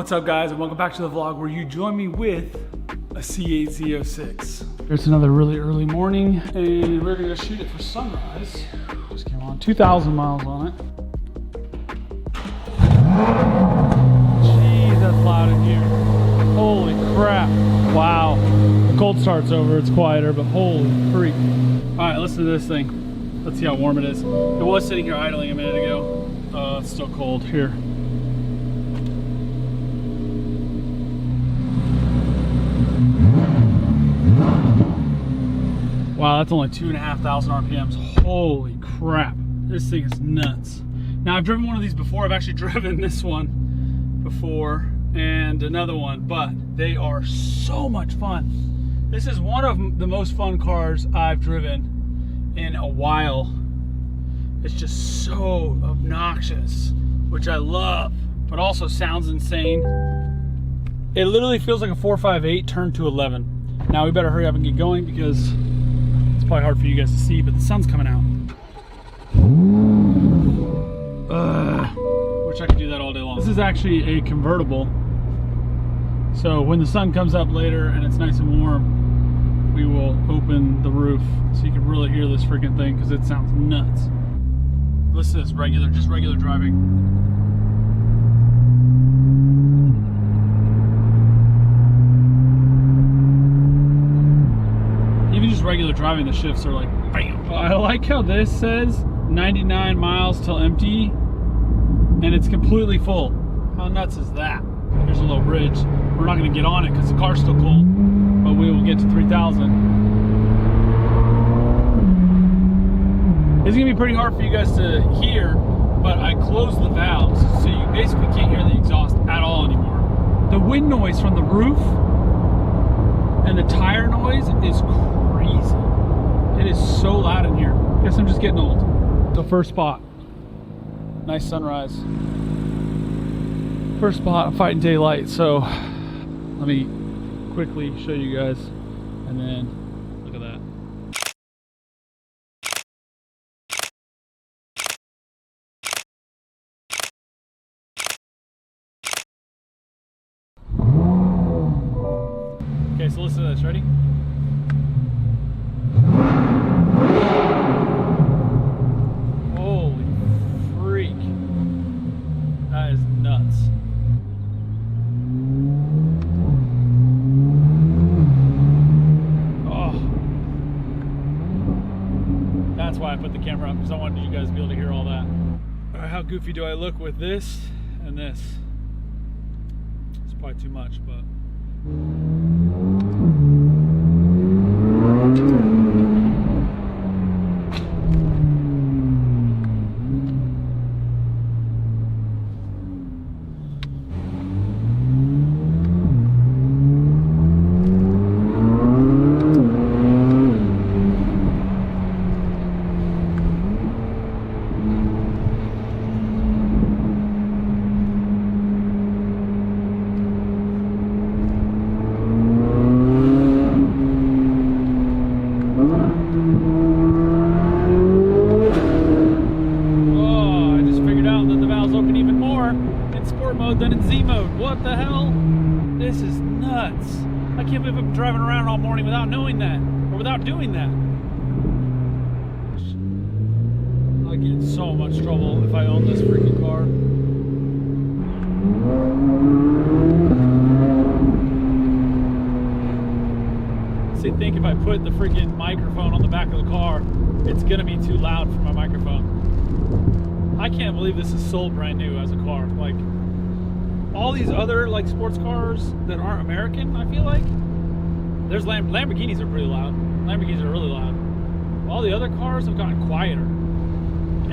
What's up guys, and welcome back to the vlog where you join me with a C8 Z06. It's another really early morning and we're gonna shoot it for sunrise. Just came on, 2,000 miles on it. Jeez, that's loud in here. Holy crap. Wow. The cold start's over, it's quieter, but holy freak. All right, listen to this thing. Let's see how warm it is. It was sitting here idling a minute ago. It's still cold here. Wow, that's only 2,500 RPMs. Holy crap. This thing is nuts. Now, I've driven one of these before. I've actually driven this one before and another one, but they are so much fun. This is one of the most fun cars I've driven in a while. It's just so obnoxious, which I love, but also sounds insane. It literally feels like a 458 turned to 11. Now we better hurry up and get going because it's probably hard for you guys to see, but the sun's coming out. Wish I could do that all day long. This is actually a convertible. So when the sun comes up later and it's nice and warm, we will open the roof so you can really hear this freaking thing because it sounds nuts. Listen to this, just regular driving. Even just regular driving, the shifts are like bam. I like how this says 99 miles till empty and it's completely full. How nuts is that? There's a little bridge. We're not going to get on it because the car's still cold, but we will get to 3,000. It's going to be pretty hard for you guys to hear, but I closed the valves so you basically can't hear the exhaust at all anymore. The wind noise from the roof and the tire noise is crazy. It is so loud in here. Guess I'm just getting old. The first spot. Nice sunrise. First spot, I'm fighting daylight, so let me quickly show you guys, and then look at that. Okay, so listen to this, ready? Holy freak. That is nuts. Oh. That's why I put the camera up, because I wanted you guys to be able to hear all that. All right, how goofy do I look with this and this? It's probably too much, but... than in Z mode. What the hell? This is nuts. I can't believe I'm driving around all morning without knowing that, or without doing that. I get in so much trouble if I own this freaking car. See, think if I put the freaking microphone on the back of the car, it's gonna be too loud for my microphone. I can't believe this is sold brand new as a car. Like, all these other like sports cars that aren't American, I feel like there's Lamborghinis are pretty loud. Lamborghinis are really loud. All the other cars have gotten quieter.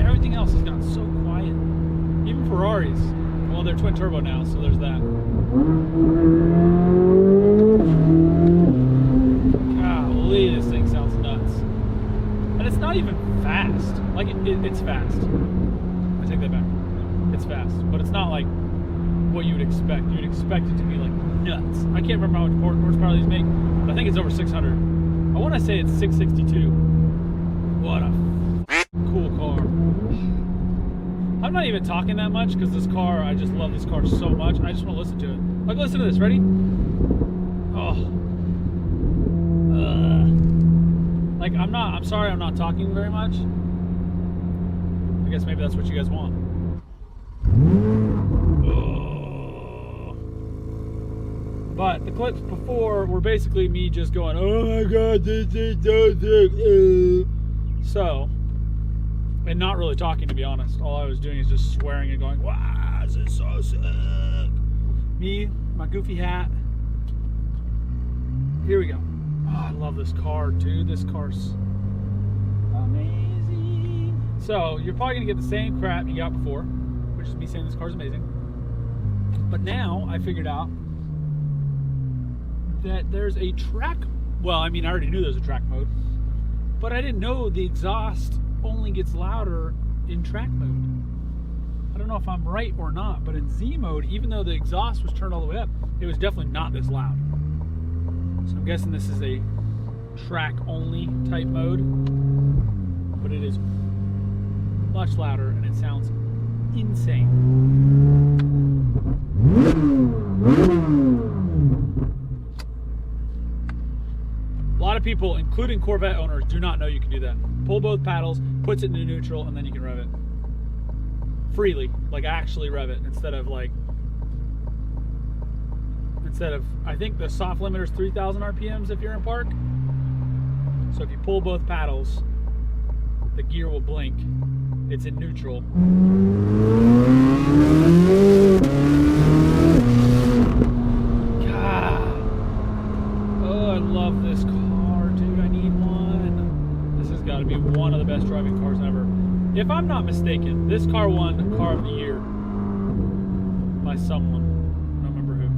Everything else has gotten so quiet. Even Ferraris. Well, they're twin turbo now, so there's that. Golly, this thing sounds nuts. And it's not even fast. Like it's fast. I take that back. It's fast, but it's not like what you would expect. You'd expect it to be like nuts. I can't remember how much horsepower these make, but I think it's over 600. I want to say it's 662. What a cool car. I'm I'm not even talking that much because this car, I just love this car so much. I just want to listen to it. Like, listen to this. Ready? Oh. Like, I'm sorry I'm not talking very much. I guess maybe that's what you guys want. But the clips before were basically me just going, oh my god, this is so sick. So, and not really talking, to be honest. All I was doing is just swearing and going, wow, this is so sick. Me, my goofy hat. Here we go. Oh, I love this car, dude. This car's amazing. So, you're probably going to get the same crap you got before, which is me saying this car's amazing. But now, I figured out that there's a track, well, I mean, I already knew there's a track mode, but I didn't know the exhaust only gets louder in track mode. I don't know if I'm right or not, but in Z mode, even though the exhaust was turned all the way up, it was definitely not this loud. So I'm guessing this is a track only type mode, but it is much louder and it sounds insane. A lot of people, including Corvette owners, do not know you can do that. Pull both paddles, puts it into neutral, and then you can rev it. Freely, like actually rev it, instead of, I think the soft limiter is 3,000 RPMs if you're in park. So if you pull both paddles, the gear will blink. It's in neutral. God. Oh, I love this car, dude. I need one. This has got to be one of the best driving cars ever. If I'm not mistaken, this car won Car of the Year by someone. I don't remember who.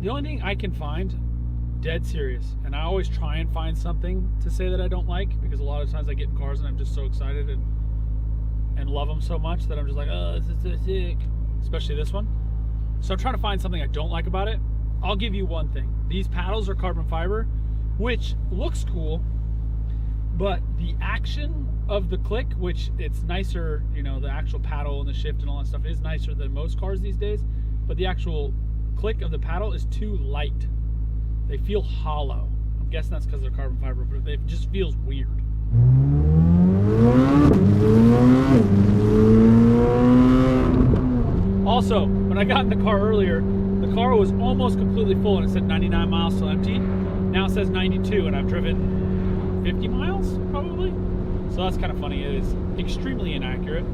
The only thing I can find, dead serious, and I always try and find something to say that I don't like, because a lot of times I get in cars and I'm just so excited and love them so much that I'm just like, oh, this is so sick. Especially this one. So I'm trying to find something I don't like about it. I'll give you one thing. These paddles are carbon fiber, which looks cool, but the action of the click, which it's nicer, you know, the actual paddle and the shift and all that stuff is nicer than most cars these days, but the actual click of the paddle is too light. They feel hollow. I'm guessing that's because they're carbon fiber, but it just feels weird. Also, when I got in the car earlier, the car was almost completely full and it said 99 miles till empty. Now it says 92 and I've driven 50 miles probably. So that's kind of funny. It is extremely inaccurate.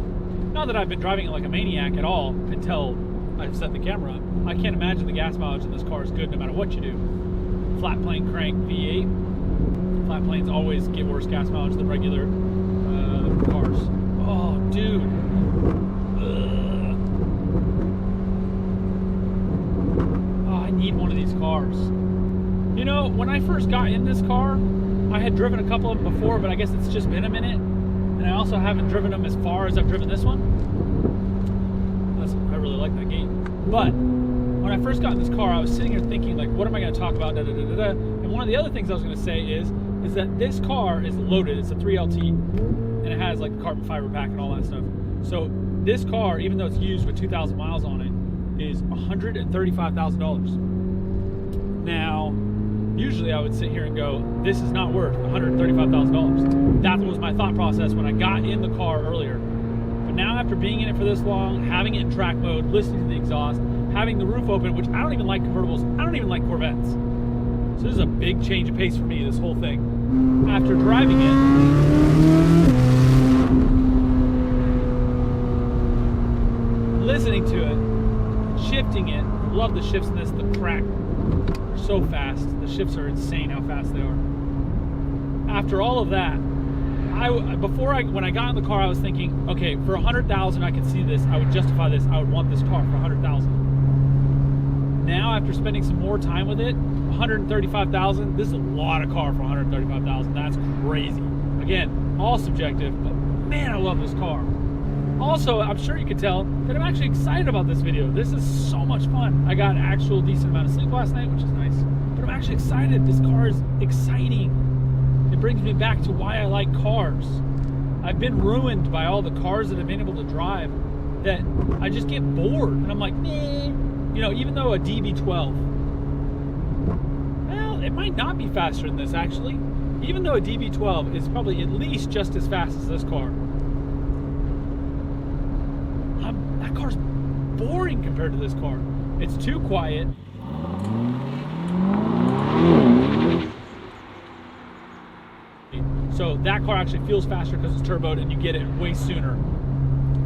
Not that I've been driving it like a maniac at all until I've set the camera up. I can't imagine the gas mileage in this car is good no matter what you do. Flat plane crank V8. Flat planes always get worse gas mileage than regular cars. Oh, dude. Oh, I need one of these cars. You know, when I first got in this car, I had driven a couple of them before, but I guess it's just been a minute. And I also haven't driven them as far as I've driven this one. I really like that gate. But when I first got in this car, I was sitting here thinking, like, what am I going to talk about? And one of the other things I was going to say is that this car is loaded. It's a 3LT, and it has like a carbon fiber pack and all that stuff. So this car, even though it's used with 2,000 miles on it, is $135,000. Now, usually I would sit here and go, this is not worth $135,000. That was my thought process when I got in the car earlier. But now, after being in it for this long, having it in track mode, listening to the exhaust, having the roof open, which I don't even like convertibles, I don't even like Corvettes. So this is a big change of pace for me, this whole thing. After driving it, listening to it, shifting it, I love the shifts in this, the crack. They're so fast. The shifts are insane how fast they are. After all of that, when I got in the car, I was thinking, okay, for $100,000 I could see this, I would justify this, I would want this car for $100,000. Now, after spending some more time with it, $135,000, this is a lot of car for $135,000. That's crazy. Again, all subjective, but man, I love this car. Also, I'm sure you could tell that I'm actually excited about this video. This is so much fun. I got an actual decent amount of sleep last night, which is nice. But I'm actually excited. This car is exciting. It brings me back to why I like cars. I've been ruined by all the cars that I've been able to drive that I just get bored. And I'm like, nah. You know, even though a DB12, well, it might not be faster than this actually. Even though a DB12 is probably at least just as fast as this car, that car's boring compared to this car. It's too quiet. So that car actually feels faster because it's turboed and you get it way sooner.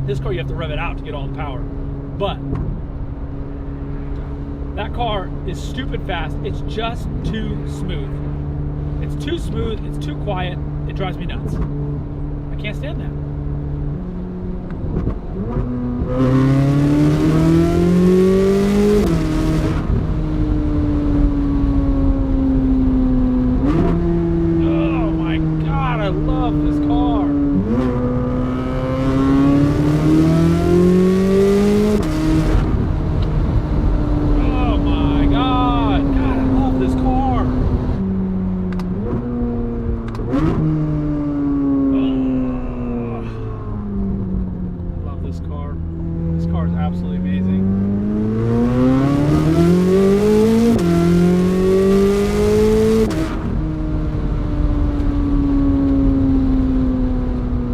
This car, you have to rev it out to get all the power. But that car is stupid fast. It's just too smooth. It's too smooth. It's too quiet. It drives me nuts. I can't stand that. Oh my God, I love this car. Oh my God. God, I love this car. Love this car. This car is absolutely amazing.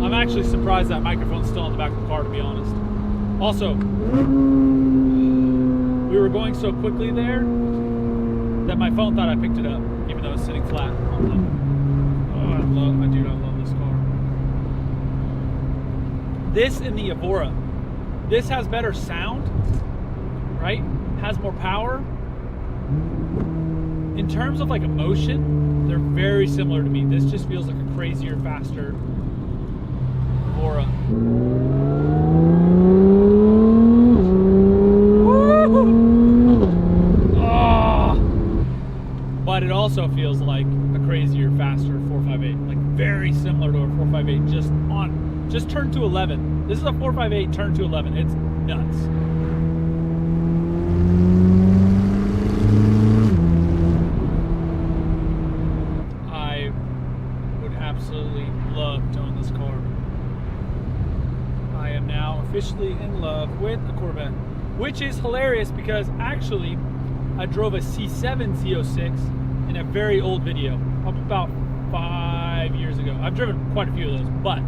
I'm actually surprised that microphone's still on the back of the car, to be honest. Also, we were going so quickly there that my phone thought I picked it up, even though it's sitting flat on the... I love this car. This and the Evora. This has better sound, right? Has more power. In terms of like emotion, they're very similar to me. This just feels like a crazier, faster Evora. But it also feels like a crazier, faster 458. Like very similar to a 458, just turned to 11. This is a 458 turned to 11. It's nuts. I would absolutely love to own this car. I am now officially in love with a Corvette, which is hilarious because actually I drove a C7 Z06 in a very old video, about 5 years ago. I've driven quite a few of those, but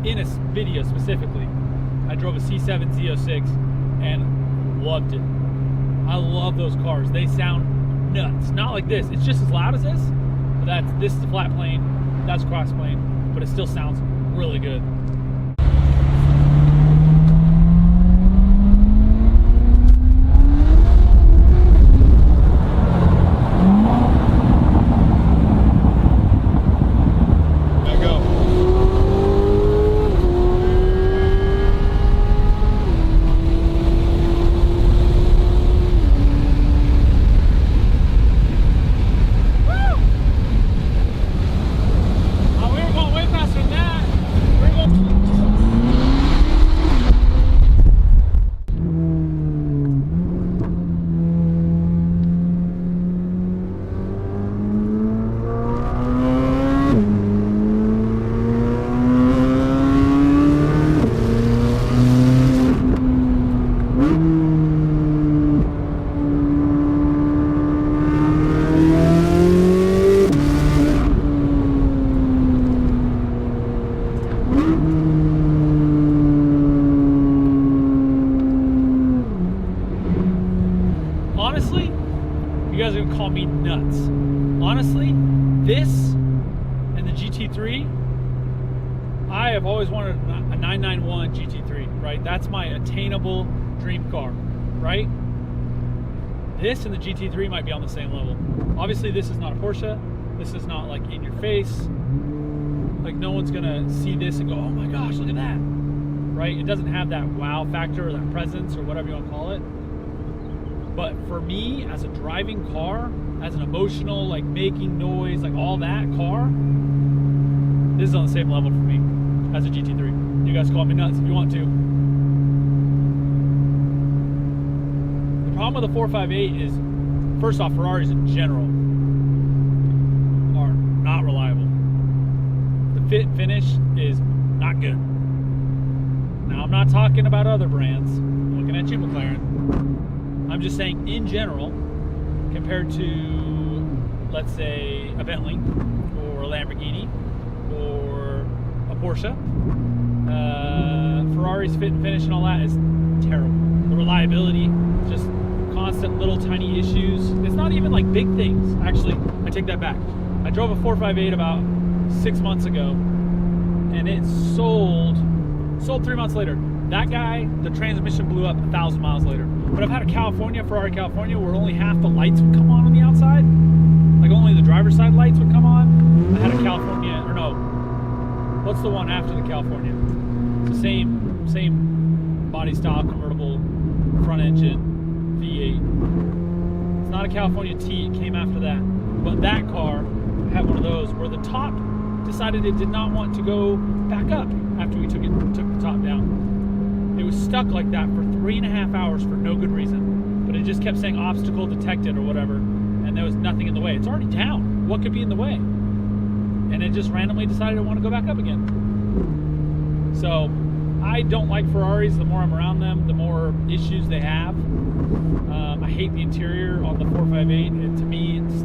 in a video specifically, I drove a C7 Z06 and loved it. I love those cars. They sound nuts. Not like this. It's just as loud as this. But this is a flat plane, that's a cross plane, but it still sounds really good. Honestly, you guys are gonna call me nuts. Honestly, this and the GT3, I have always wanted a 991 GT3, right? That's my attainable dream car, right? This and the GT3 might be on the same level. Obviously, this is not a Porsche. This is not like in your face. Like no one's gonna see this and go, oh my gosh, look at that, right? It doesn't have that wow factor or that presence or whatever you want to call it. But for me, as a driving car, as an emotional, like making noise, like all that car, this is on the same level for me as a GT3. You guys call me nuts if you want to. The problem with the 458 is, first off, Ferraris in general are not reliable. The fit and finish is not good. Now, I'm not talking about other brands. I'm looking at you, McLaren. I'm just saying in general, compared to, let's say, a Bentley or a Lamborghini or a Porsche, Ferrari's fit and finish and all that is terrible. The reliability, just constant little tiny issues. It's not even like big things. Actually, I take that back. I drove a 458 about 6 months ago, and it sold 3 months later. That guy, the transmission blew up 1,000 miles later. But I've had a Ferrari California, where only half the lights would come on the outside. Like only the driver's side lights would come on. I had a California, or no, what's the one after the California? It's the same body style, convertible, front engine, V8. It's not a California T, it came after that. But that car had one of those where the top decided it did not want to go back up after we took the top down. It was stuck like that for 3.5 hours for no good reason. But it just kept saying obstacle detected or whatever, and there was nothing in the way. It's already down. What could be in the way? And it just randomly decided it wanted to go back up again. So I don't like Ferraris. The more I'm around them, the more issues they have. I hate the interior on the 458. To me, it's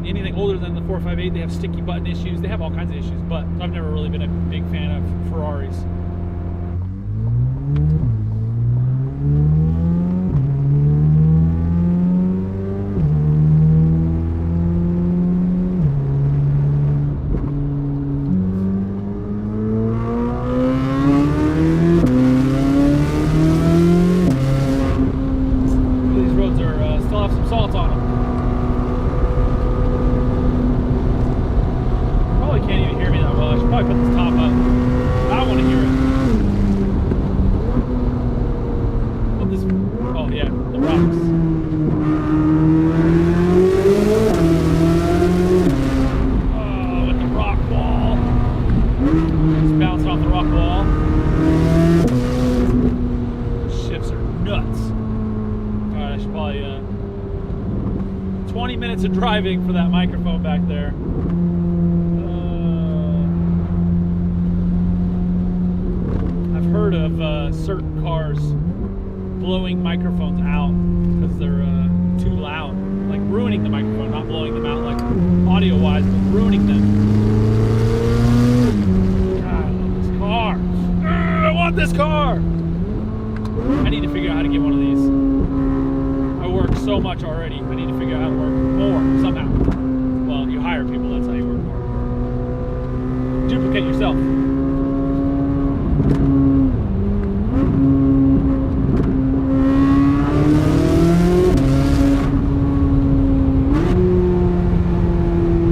anything older than the 458. They have sticky button issues. They have all kinds of issues, but I've never really been a big fan of Ferraris. Of driving for that microphone back there. I've heard of certain cars blowing microphones out because they're too loud, like ruining the microphone, not blowing them out like audio wise, but ruining them. God, I love this car. I want this car. I need to figure out how to get one of these. I work so much already. I need to figure out how to work more somehow. Well, you hire people, that's how you work more. Duplicate yourself.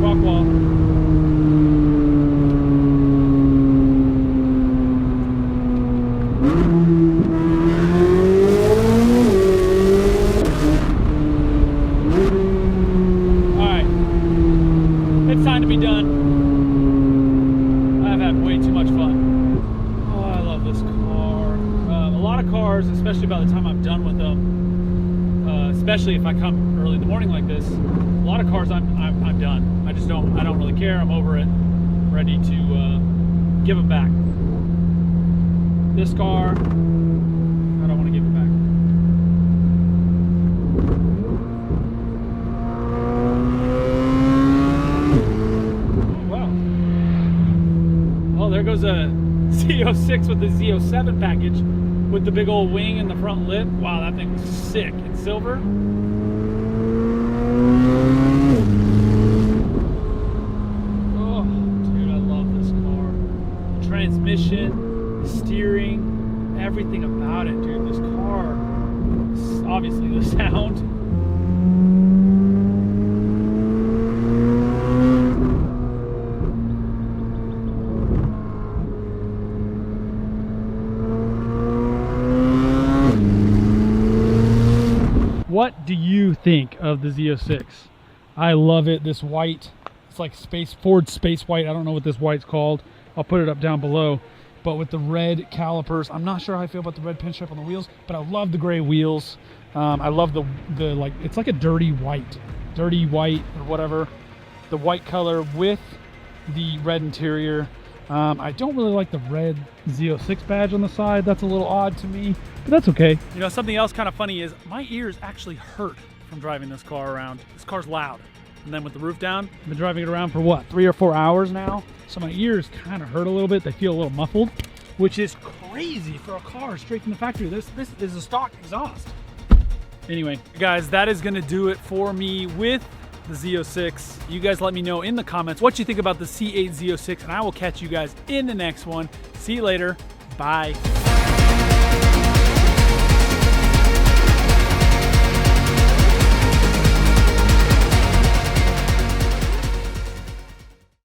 Rock wall. Especially by the time I'm done with them, especially if I come early in the morning like this, a lot of cars I'm done. I don't really care. I'm over it, ready to give them back. This car, I don't want to give it back. Oh, wow. Oh, there goes a Z06 with the Z07 package. With the big old wing and the front lip. Wow, that thing was sick. In silver. Oh, dude, I love this car. The transmission, the steering, everything about it, dude. This car, obviously the sound. What do you think of the Z06? I love it. This white, it's like Ford space white. I don't know what this white's called. I'll put it up down below. But with the red calipers, I'm not sure how I feel about the red pinstripe on the wheels, but I love the gray wheels. I love the like, it's like a dirty white or whatever. The white color with the red interior. I don't really like the red Z06 badge on the side. That's a little odd to me, but that's okay. You know, something else kind of funny is my ears actually hurt from driving this car around. This car's loud. And then with the roof down, I've been driving it around for what, 3 or 4 hours now? So my ears kind of hurt a little bit. They feel a little muffled, which is crazy for a car straight from the factory. This is a stock exhaust. Anyway, guys, that is gonna do it for me with the Z06. You guys let me know in the comments what you think about the C8 Z06, and I will catch you guys in the next one. See you later. Bye.